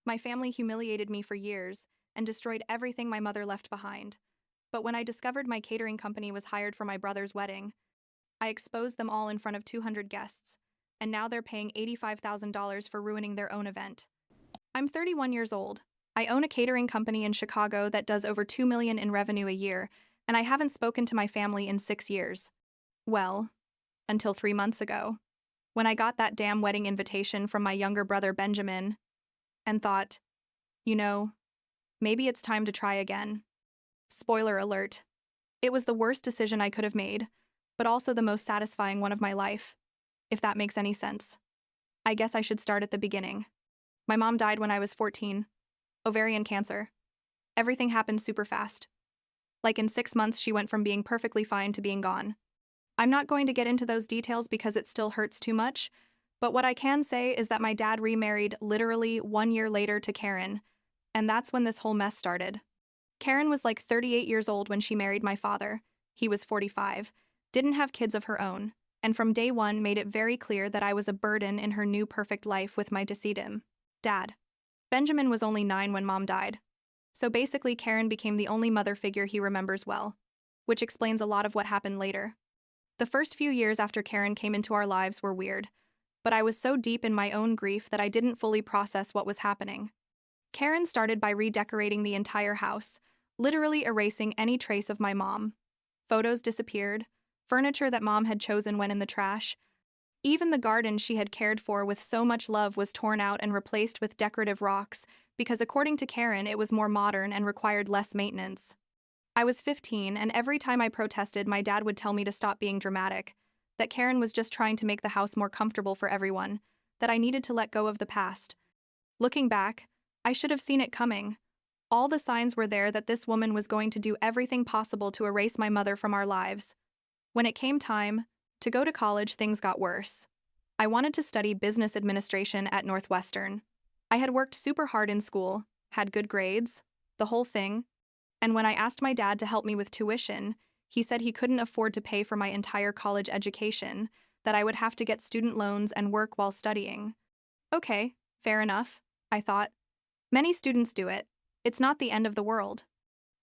My family humiliated me for years and destroyed everything my mother left behind. But when I discovered my catering company was hired for my brother's wedding, I exposed them all in front of 200 guests, and now they're paying $85,000 for ruining their own event. I'm 31 years old. I own a catering company in Chicago that does over $2 million in revenue a year, and I haven't spoken to my family in 6 years. Well, until 3 months ago, when I got that damn wedding invitation from my younger brother Benjamin, and thought, you know, maybe it's time to try again. Spoiler alert. It was the worst decision I could have made, but also the most satisfying one of my life, if that makes any sense. I guess I should start at the beginning. My mom died when I was 14. Ovarian cancer. Everything happened super fast. Like in 6 months, she went from being perfectly fine to being gone. I'm not going to get into those details because it still hurts too much, but what I can say is that my dad remarried literally 1 year later to Karen, and that's when this whole mess started. Karen was like 38 years old when she married my father. He was 45, didn't have kids of her own, and from day one made it very clear that I was a burden in her new perfect life with my decedent dad. Benjamin was only 9 when mom died. So basically Karen became the only mother figure he remembers well, which explains a lot of what happened later. The first few years after Karen came into our lives were weird, but I was so deep in my own grief that I didn't fully process what was happening. Karen started by redecorating the entire house, literally erasing any trace of my mom. Photos disappeared, furniture that mom had chosen went in the trash. Even the garden she had cared for with so much love was torn out and replaced with decorative rocks because according to Karen, it was more modern and required less maintenance. I was 15, and every time I protested, my dad would tell me to stop being dramatic, that Karen was just trying to make the house more comfortable for everyone, that I needed to let go of the past. Looking back, I should have seen it coming. All the signs were there that this woman was going to do everything possible to erase my mother from our lives. When it came time to go to college, things got worse. I wanted to study business administration at Northwestern. I had worked super hard in school, had good grades, the whole thing, and when I asked my dad to help me with tuition, he said he couldn't afford to pay for my entire college education, that I would have to get student loans and work while studying. Okay, fair enough, I thought. Many students do it. It's not the end of the world.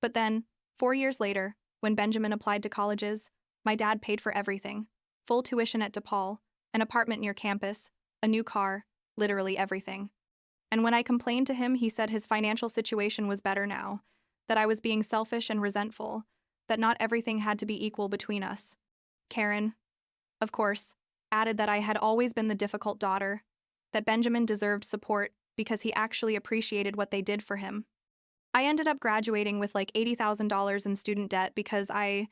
But then, 4 years later, when Benjamin applied to colleges, my dad paid for everything. Full tuition at DePaul, an apartment near campus, a new car, literally everything. And when I complained to him, he said his financial situation was better now, that I was being selfish and resentful, that not everything had to be equal between us. Karen, of course, added that I had always been the difficult daughter, that Benjamin deserved support because he actually appreciated what they did for him. I ended up graduating with like $80,000 in student debt because I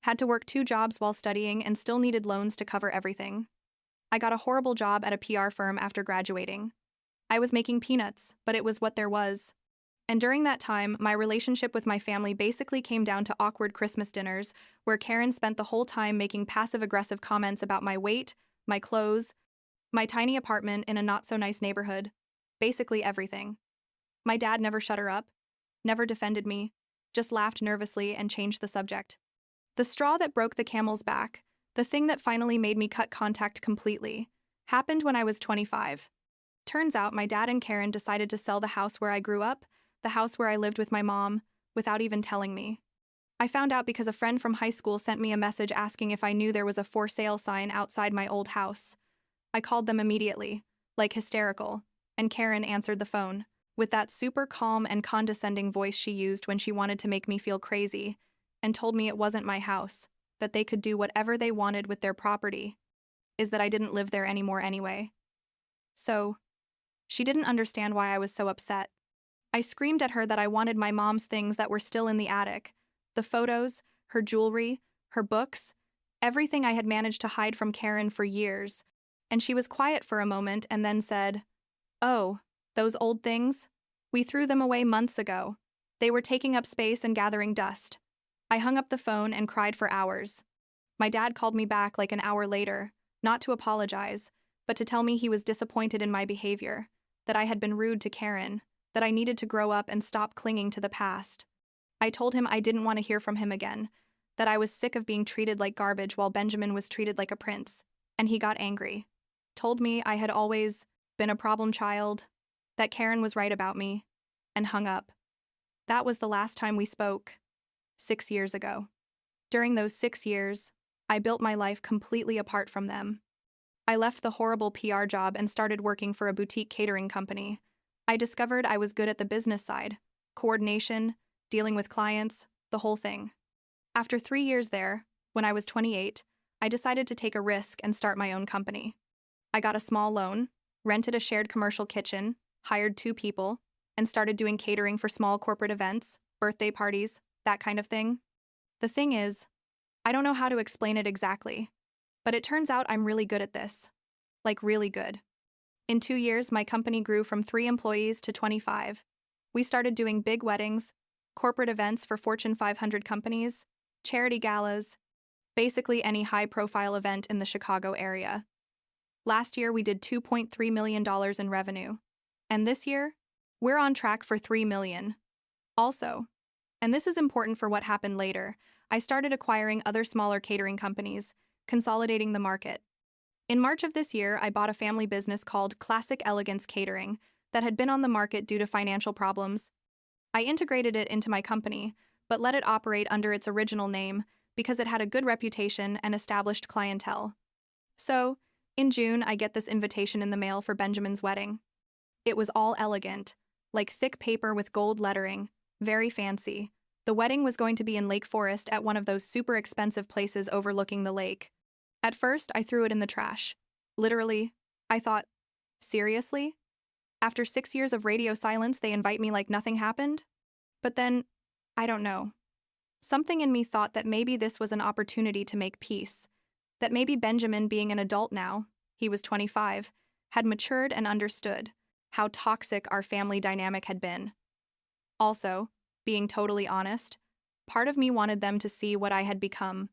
had to work 2 jobs while studying and still needed loans to cover everything. I got a horrible job at a PR firm after graduating. I was making peanuts, but it was what there was. And during that time, my relationship with my family basically came down to awkward Christmas dinners, where Karen spent the whole time making passive-aggressive comments about my weight, my clothes, my tiny apartment in a not-so-nice neighborhood, basically everything. My dad never shut her up, never defended me, just laughed nervously and changed the subject. The straw that broke the camel's back, the thing that finally made me cut contact completely, happened when I was 25. Turns out my dad and Karen decided to sell the house where I grew up, the house where I lived with my mom, without even telling me. I found out because a friend from high school sent me a message asking if I knew there was a for sale sign outside my old house. I called them immediately, like hysterical, and Karen answered the phone, with that super calm and condescending voice she used when she wanted to make me feel crazy, and told me it wasn't my house, that they could do whatever they wanted with their property, is that I didn't live there anymore anyway. So, she didn't understand why I was so upset. I screamed at her that I wanted my mom's things that were still in the attic, the photos, her jewelry, her books, everything I had managed to hide from Karen for years, and she was quiet for a moment and then said, "Oh, those old things? We threw them away months ago. They were taking up space and gathering dust." I hung up the phone and cried for hours. My dad called me back like an hour later, not to apologize, but to tell me he was disappointed in my behavior, that I had been rude to Karen, that I needed to grow up and stop clinging to the past. I told him I didn't want to hear from him again, that I was sick of being treated like garbage while Benjamin was treated like a prince, and he got angry. Told me I had always been a problem child, that Karen was right about me, and hung up. That was the last time we spoke, 6 years ago. During those 6 years, I built my life completely apart from them. I left the horrible PR job and started working for a boutique catering company. I discovered I was good at the business side, coordination, dealing with clients, the whole thing. After 3 years there, when I was 28, I decided to take a risk and start my own company. I got a small loan, rented a shared commercial kitchen, hired 2 people, and started doing catering for small corporate events, birthday parties, that kind of thing. The thing is, I don't know how to explain it exactly, but it turns out I'm really good at this. Like, really good. In 2 years, my company grew from 3 employees to 25. We started doing big weddings, corporate events for Fortune 500 companies, charity galas, basically any high-profile event in the Chicago area. Last year, we did $2.3 million in revenue. And this year, we're on track for $3 million. Also, and this is important for what happened later, I started acquiring other smaller catering companies, consolidating the market. In March of this year, I bought a family business called Classic Elegance Catering that had been on the market due to financial problems. I integrated it into my company, but let it operate under its original name because it had a good reputation and established clientele. So, in June, I get this invitation in the mail for Benjamin's wedding. It was all elegant, like thick paper with gold lettering, very fancy. The wedding was going to be in Lake Forest at one of those super expensive places overlooking the lake. At first, I threw it in the trash. Literally, I thought, seriously? After 6 years of radio silence, they invite me like nothing happened? But then, I don't know. Something in me thought that maybe this was an opportunity to make peace. That maybe Benjamin, being an adult now, he was 25, had matured and understood how toxic our family dynamic had been. Also, being totally honest, part of me wanted them to see what I had become,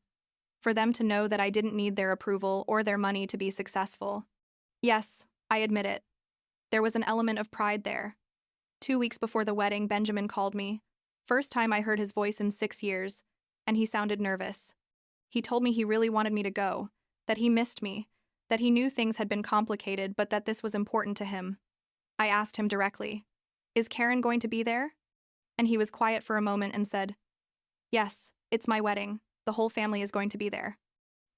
for them to know that I didn't need their approval or their money to be successful. Yes, I admit it. There was an element of pride there. 2 weeks before the wedding, Benjamin called me. First time I heard his voice in 6 years, and he sounded nervous. He told me he really wanted me to go, that he missed me, that he knew things had been complicated, but that this was important to him. I asked him directly, "Is Karen going to be there?" And he was quiet for a moment and said, "Yes, it's my wedding. The whole family is going to be there."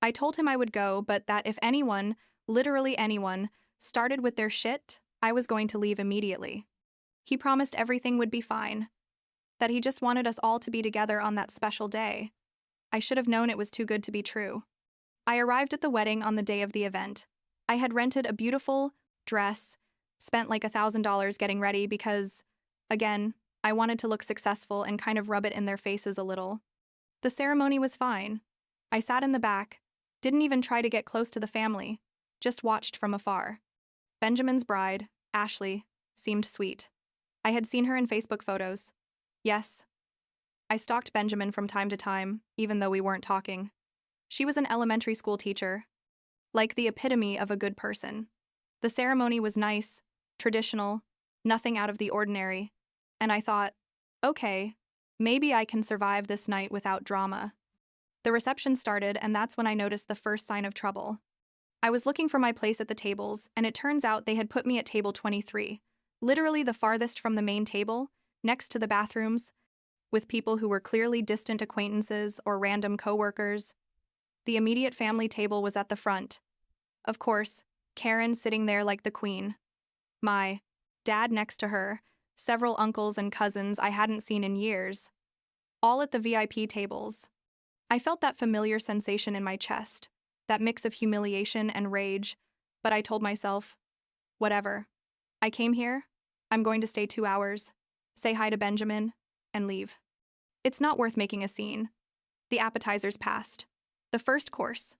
I told him I would go, but that if anyone, literally anyone, started with their shit, I was going to leave immediately. He promised everything would be fine, that he just wanted us all to be together on that special day. I should have known it was too good to be true. I arrived at the wedding on the day of the event. I had rented a beautiful dress, spent like $1,000 getting ready because, again, I wanted to look successful and kind of rub it in their faces a little. The ceremony was fine. I sat in the back, didn't even try to get close to the family, just watched from afar. Benjamin's bride, Ashley, seemed sweet. I had seen her in Facebook photos. Yes. I stalked Benjamin from time to time, even though we weren't talking. She was an elementary school teacher, like the epitome of a good person. The ceremony was nice, traditional, nothing out of the ordinary, and I thought, okay, maybe I can survive this night without drama. The reception started, and that's when I noticed the first sign of trouble. I was looking for my place at the tables, and it turns out they had put me at table 23, literally the farthest from the main table, next to the bathrooms, with people who were clearly distant acquaintances or random coworkers. The immediate family table was at the front. Of course, Karen sitting there like the queen. My dad next to her, several uncles and cousins I hadn't seen in years, all at the VIP tables. I felt that familiar sensation in my chest, that mix of humiliation and rage, but I told myself, whatever. I came here, I'm going to stay 2 hours, say hi to Benjamin, and leave. It's not worth making a scene. The appetizers passed. The first course.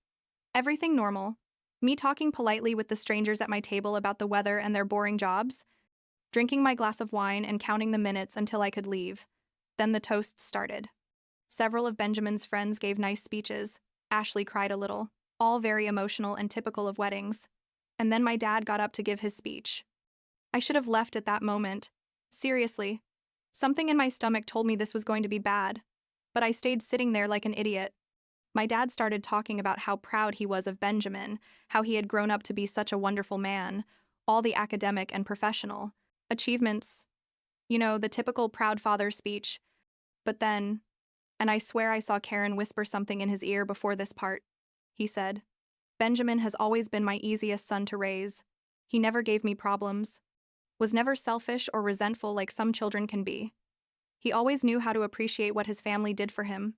Everything normal. Me talking politely with the strangers at my table about the weather and their boring jobs, drinking my glass of wine and counting the minutes until I could leave. Then the toasts started. Several of Benjamin's friends gave nice speeches. Ashley cried a little, all very emotional and typical of weddings. And then my dad got up to give his speech. I should have left at that moment. Seriously. Something in my stomach told me this was going to be bad, but I stayed sitting there like an idiot. My dad started talking about how proud he was of Benjamin, how he had grown up to be such a wonderful man, all the academic and professional. achievements, the typical proud father speech. But then, and I swear I saw Karen whisper something in his ear before this part, he said, Benjamin has always been my easiest son to raise. He never gave me problems, was never selfish or resentful like some children can be. He always knew how to appreciate what his family did for him.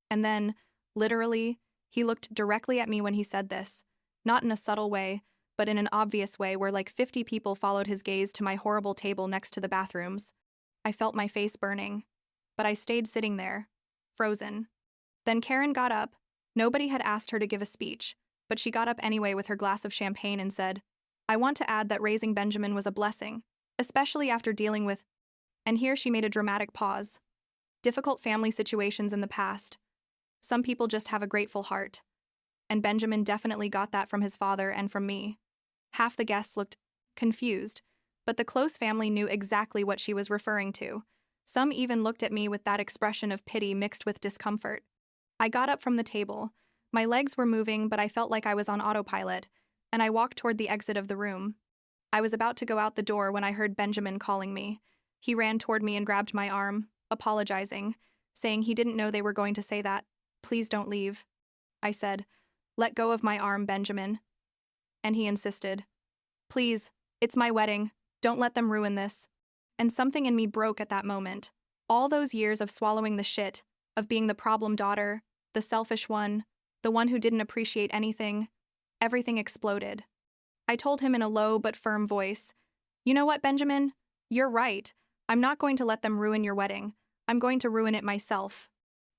And then, literally, he looked directly at me when he said this, not in a subtle way, but in an obvious way where like 50 people followed his gaze to my horrible table next to the bathrooms. I felt my face burning, but I stayed sitting there, frozen. Then Karen got up. Nobody had asked her to give a speech, but she got up anyway with her glass of champagne and said, I want to add that raising Benjamin was a blessing, especially after dealing with, and here she made a dramatic pause, difficult family situations in the past. Some people just have a grateful heart. And Benjamin definitely got that from his father and from me. Half the guests looked confused, but the close family knew exactly what she was referring to. Some even looked at me with that expression of pity mixed with discomfort. I got up from the table. My legs were moving, but I felt like I was on autopilot, and I walked toward the exit of the room. I was about to go out the door when I heard Benjamin calling me. He ran toward me and grabbed my arm, apologizing, saying he didn't know they were going to say that. Please don't leave. I said, Let go of my arm, Benjamin. And he insisted, Please, it's my wedding. Don't let them ruin this. And something in me broke at that moment. All those years of swallowing the shit, of being the problem daughter, the selfish one, the one who didn't appreciate anything, everything exploded. I told him in a low but firm voice, You know what, Benjamin? You're right. I'm not going to let them ruin your wedding. I'm going to ruin it myself.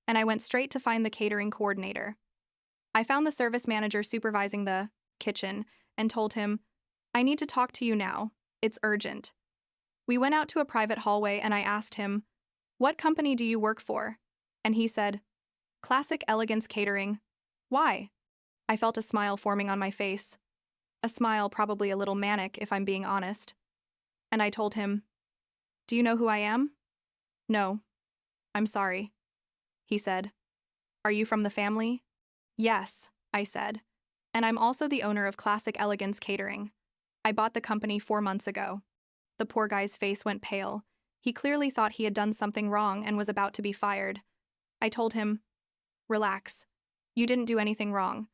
And I went straight to find the catering coordinator. I found the service manager supervising the kitchen and told him, I need to talk to you now. It's urgent. We went out to a private hallway and I asked him, What company do you work for? And he said, Classic Elegance Catering. Why? I felt a smile forming on my face. A smile probably a little manic, if I'm being honest. And I told him, Do you know who I am? No. I'm sorry. He said, Are you from the family? Yes, I said. And I'm also the owner of Classic Elegance Catering. I bought the company 4 months ago. The poor guy's face went pale. He clearly thought he had done something wrong and was about to be fired. I told him, Relax. You didn't do anything wrong.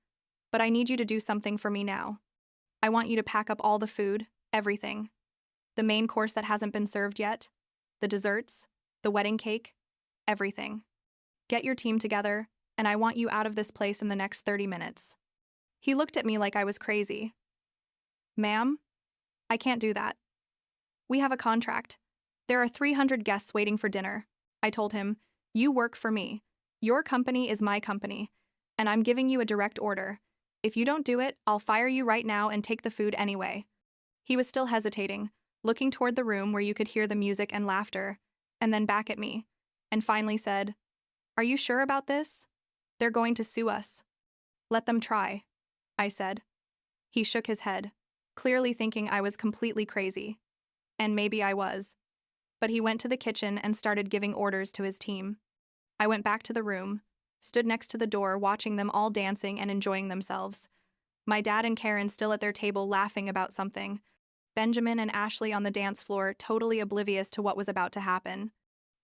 But I need you to do something for me now. I want you to pack up all the food, everything. The main course that hasn't been served yet, the desserts, the wedding cake, everything. Get your team together, and I want you out of this place in the next 30 minutes. He looked at me like I was crazy. Ma'am? I can't do that. We have a contract. There are 300 guests waiting for dinner. I told him, You work for me. Your company is my company, and I'm giving you a direct order. If you don't do it, I'll fire you right now and take the food anyway. He was still hesitating, looking toward the room where you could hear the music and laughter, and then back at me, and finally said, Are you sure about this? They're going to sue us. Let them try, I said. He shook his head, clearly thinking I was completely crazy. And maybe I was. But he went to the kitchen and started giving orders to his team. I went back to the room, stood next to the door watching them all dancing and enjoying themselves. My dad and Karen still at their table laughing about something. Benjamin and Ashley on the dance floor totally oblivious to what was about to happen.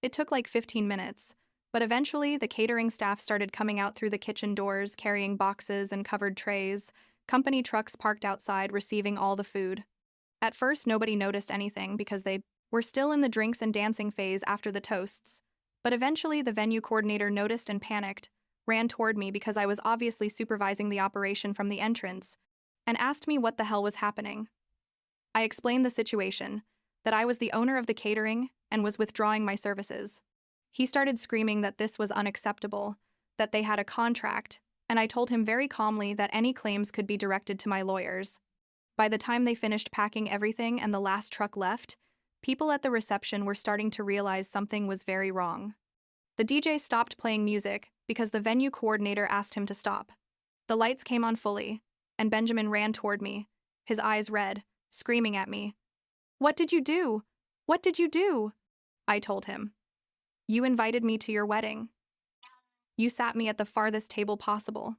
It took like 15 minutes, but eventually the catering staff started coming out through the kitchen doors carrying boxes and covered trays, company trucks parked outside receiving all the food. At first nobody noticed anything because they were still in the drinks and dancing phase after the toasts. But eventually the venue coordinator noticed and panicked, ran toward me because I was obviously supervising the operation from the entrance, and asked me what the hell was happening. I explained the situation, that I was the owner of the catering and was withdrawing my services. He started screaming that this was unacceptable, that they had a contract, and I told him very calmly that any claims could be directed to my lawyers. By the time they finished packing everything and the last truck left, people at the reception were starting to realize something was very wrong. The DJ stopped playing music because the venue coordinator asked him to stop. The lights came on fully, and Benjamin ran toward me, his eyes red, screaming at me. What did you do? What did you do? I told him. You invited me to your wedding. You sat me at the farthest table possible.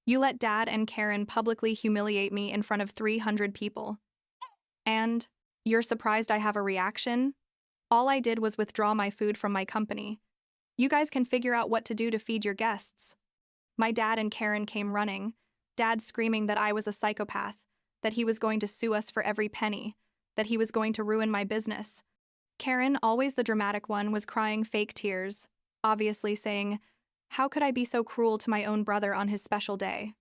You let Dad and Karen publicly humiliate me in front of 300 people. And You're surprised I have a reaction? All I did was withdraw my food from my company. You guys can figure out what to do to feed your guests. My dad and Karen came running, Dad screaming that I was a psychopath, that he was going to sue us for every penny, that he was going to ruin my business. Karen, always the dramatic one, was crying fake tears, obviously saying, "How could I be so cruel to my own brother on his special day?"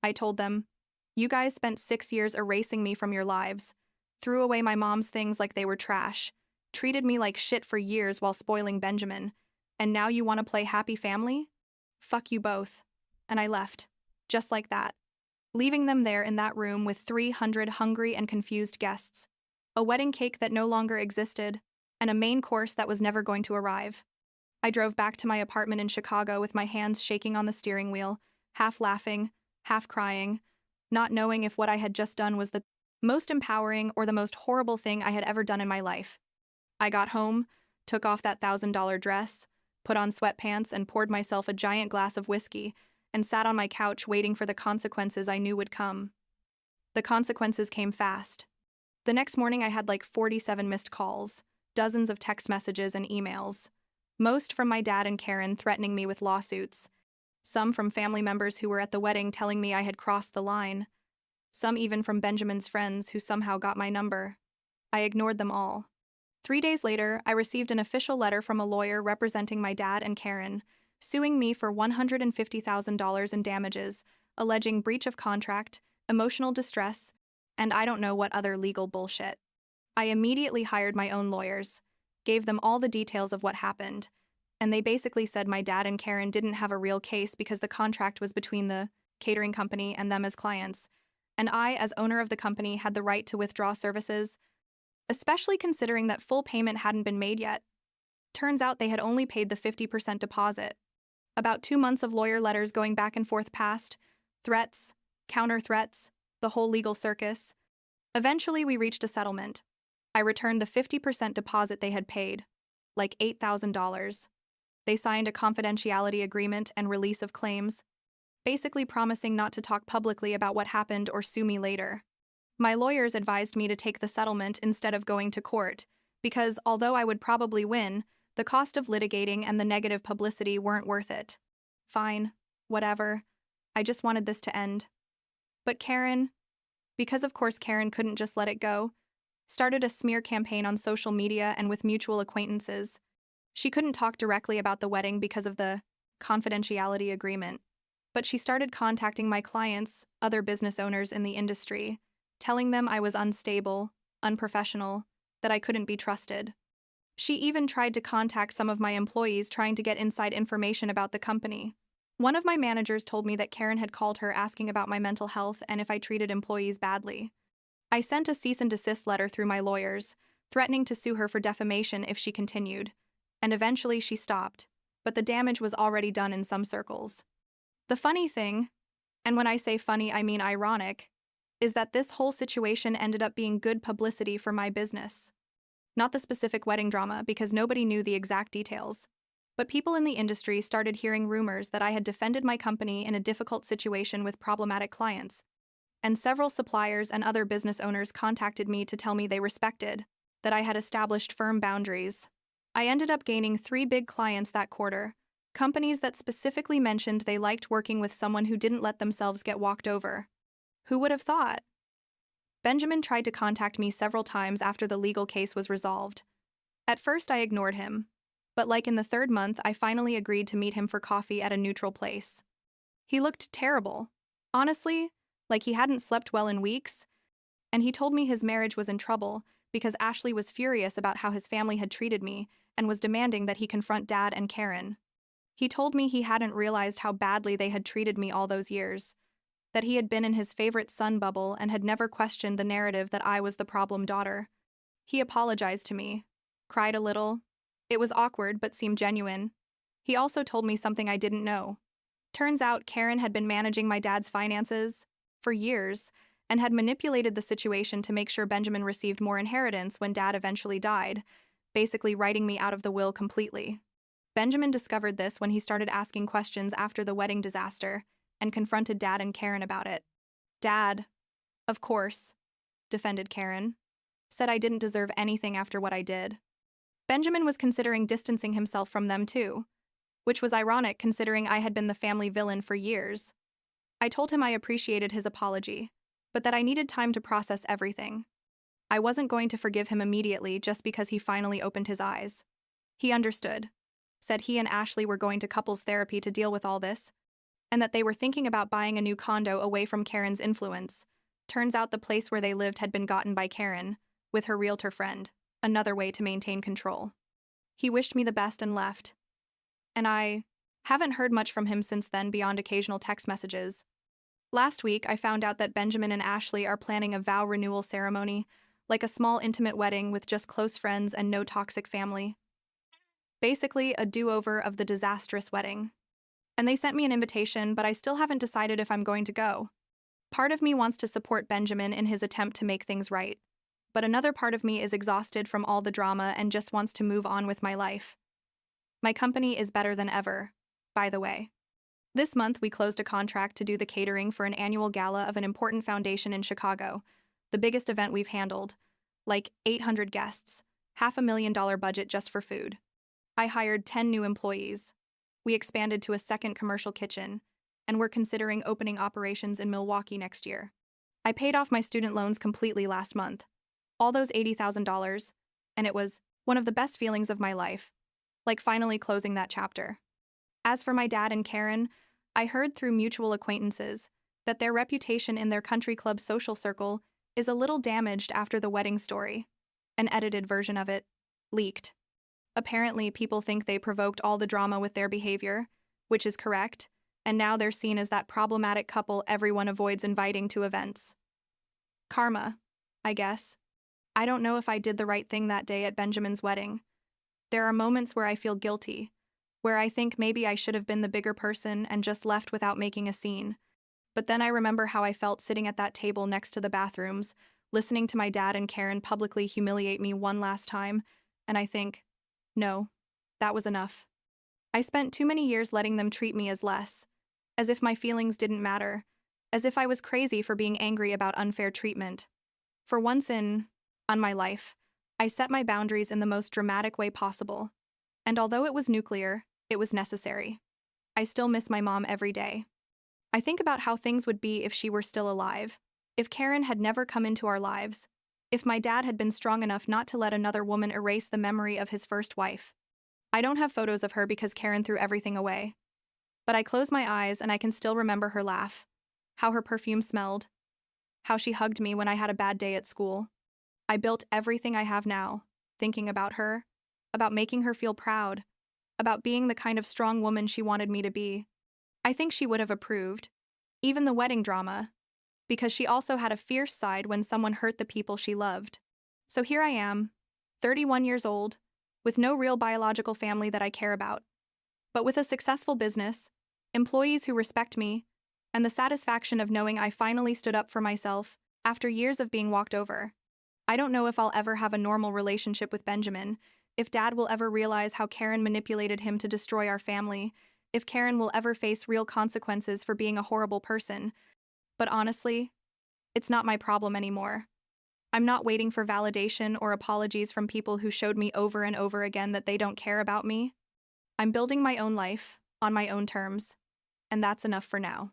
I told them, "You guys spent 6 years erasing me from your lives, threw away my mom's things like they were trash, treated me like shit for years while spoiling Benjamin, and now you want to play happy family? Fuck you both." And I left, just like that, leaving them there in that room with 300 hungry and confused guests, a wedding cake that no longer existed, and a main course that was never going to arrive. I drove back to my apartment in Chicago with my hands shaking on the steering wheel, half laughing, half crying, not knowing if what I had just done was the most empowering or the most horrible thing I had ever done in my life. I got home, took off that $1,000 dress, put on sweatpants, and poured myself a giant glass of whiskey, and sat on my couch waiting for the consequences I knew would come. The consequences came fast. The next morning I had like 47 missed calls, dozens of text messages and emails, most from my dad and Karen threatening me with lawsuits, some from family members who were at the wedding telling me I had crossed the line, some even from Benjamin's friends who somehow got my number. I ignored them all. 3 days later, I received an official letter from a lawyer representing my dad and Karen, suing me for $150,000 in damages, alleging breach of contract, emotional distress, and I don't know what other legal bullshit. I immediately hired my own lawyers, gave them all the details of what happened, and they basically said my dad and Karen didn't have a real case because the contract was between the catering company and them as clients, and I, as owner of the company, had the right to withdraw services, especially considering that full payment hadn't been made yet. Turns out they had only paid the 50% deposit. About 2 months of lawyer letters going back and forth passed, threats, counter-threats, the whole legal circus. Eventually, we reached a settlement. I returned the 50% deposit they had paid, like $8,000. They signed a confidentiality agreement and release of claims, basically promising not to talk publicly about what happened or sue me later. My lawyers advised me to take the settlement instead of going to court, because although I would probably win, the cost of litigating and the negative publicity weren't worth it. Fine, whatever. I just wanted this to end. But Karen, because of course Karen couldn't just let it go, started a smear campaign on social media and with mutual acquaintances. She couldn't talk directly about the wedding because of the confidentiality agreement, but she started contacting my clients, other business owners in the industry, telling them I was unstable, unprofessional, that I couldn't be trusted. She even tried to contact some of my employees trying to get inside information about the company. One of my managers told me that Karen had called her asking about my mental health and if I treated employees badly. I sent a cease and desist letter through my lawyers, threatening to sue her for defamation if she continued, and eventually she stopped, but the damage was already done in some circles. The funny thing, and when I say funny I mean ironic, is that this whole situation ended up being good publicity for my business. Not the specific wedding drama because nobody knew the exact details, but people in the industry started hearing rumors that I had defended my company in a difficult situation with problematic clients, and several suppliers and other business owners contacted me to tell me they respected that I had established firm boundaries. I ended up gaining 3 big clients that quarter, companies that specifically mentioned they liked working with someone who didn't let themselves get walked over. Who would have thought? Benjamin tried to contact me several times after the legal case was resolved. At first I ignored him, but like in the 3rd month I finally agreed to meet him for coffee at a neutral place. He looked terrible. Honestly, like he hadn't slept well in weeks, and he told me his marriage was in trouble because Ashley was furious about how his family had treated me and was demanding that he confront Dad and Karen. He told me he hadn't realized how badly they had treated me all those years, that he had been in his favorite son bubble and had never questioned the narrative that I was the problem daughter. He apologized to me, cried a little. It was awkward but seemed genuine. He also told me something I didn't know. Turns out Karen had been managing my dad's finances for years and had manipulated the situation to make sure Benjamin received more inheritance when Dad eventually died, basically writing me out of the will completely. Benjamin discovered this when he started asking questions after the wedding disaster and confronted Dad and Karen about it. Dad, of course, defended Karen. said I didn't deserve anything after what I did. Benjamin was considering distancing himself from them too, which was ironic considering I had been the family villain for years. I told him I appreciated his apology, but that I needed time to process everything. I wasn't going to forgive him immediately just because he finally opened his eyes. He understood, said he and Ashley were going to couples therapy to deal with all this, and that they were thinking about buying a new condo away from Karen's influence. Turns out the place where they lived had been gotten by Karen, with her realtor friend, another way to maintain control. He wished me the best and left. And I haven't heard much from him since then beyond occasional text messages. Last week, I found out that Benjamin and Ashley are planning a vow renewal ceremony, like a small intimate wedding with just close friends and no toxic family. Basically, a do-over of the disastrous wedding. And they sent me an invitation, but I still haven't decided if I'm going to go. Part of me wants to support Benjamin in his attempt to make things right, but another part of me is exhausted from all the drama and just wants to move on with my life. My company is better than ever, by the way. This month, we closed a contract to do the catering for an annual gala of an important foundation in Chicago, the biggest event we've handled, like 800 guests, $500,000 budget just for food. I hired 10 new employees. We expanded to a second commercial kitchen, and we're considering opening operations in Milwaukee next year. I paid off my student loans completely last month, all those $80,000, and it was one of the best feelings of my life, like finally closing that chapter. As for my dad and Karen, I heard through mutual acquaintances that their reputation in their country club social circle is a little damaged after the wedding story. An edited version of it leaked. Apparently, people think they provoked all the drama with their behavior, which is correct, and now they're seen as that problematic couple everyone avoids inviting to events. Karma, I guess. I don't know if I did the right thing that day at Benjamin's wedding. There are moments where I feel guilty, where I think maybe I should have been the bigger person and just left without making a scene. But then I remember how I felt sitting at that table next to the bathrooms, listening to my dad and Karen publicly humiliate me one last time, and I think, no, that was enough. I spent too many years letting them treat me as less, as if my feelings didn't matter, as if I was crazy for being angry about unfair treatment. For once on my life, I set my boundaries in the most dramatic way possible. And although it was nuclear, it was necessary. I still miss my mom every day. I think about how things would be if she were still alive, if Karen had never come into our lives, if my dad had been strong enough not to let another woman erase the memory of his first wife. I don't have photos of her because Karen threw everything away. But I close my eyes and I can still remember her laugh, how her perfume smelled, how she hugged me when I had a bad day at school. I built everything I have now, thinking about her, about making her feel proud, about being the kind of strong woman she wanted me to be. I think she would have approved, even the wedding drama, because she also had a fierce side when someone hurt the people she loved. So here I am, 31 years old, with no real biological family that I care about, but with a successful business, employees who respect me, and the satisfaction of knowing I finally stood up for myself after years of being walked over. I don't know if I'll ever have a normal relationship with Benjamin, if Dad will ever realize how Karen manipulated him to destroy our family, if Karen will ever face real consequences for being a horrible person. But honestly, it's not my problem anymore. I'm not waiting for validation or apologies from people who showed me over and over again that they don't care about me. I'm building my own life, on my own terms, and that's enough for now.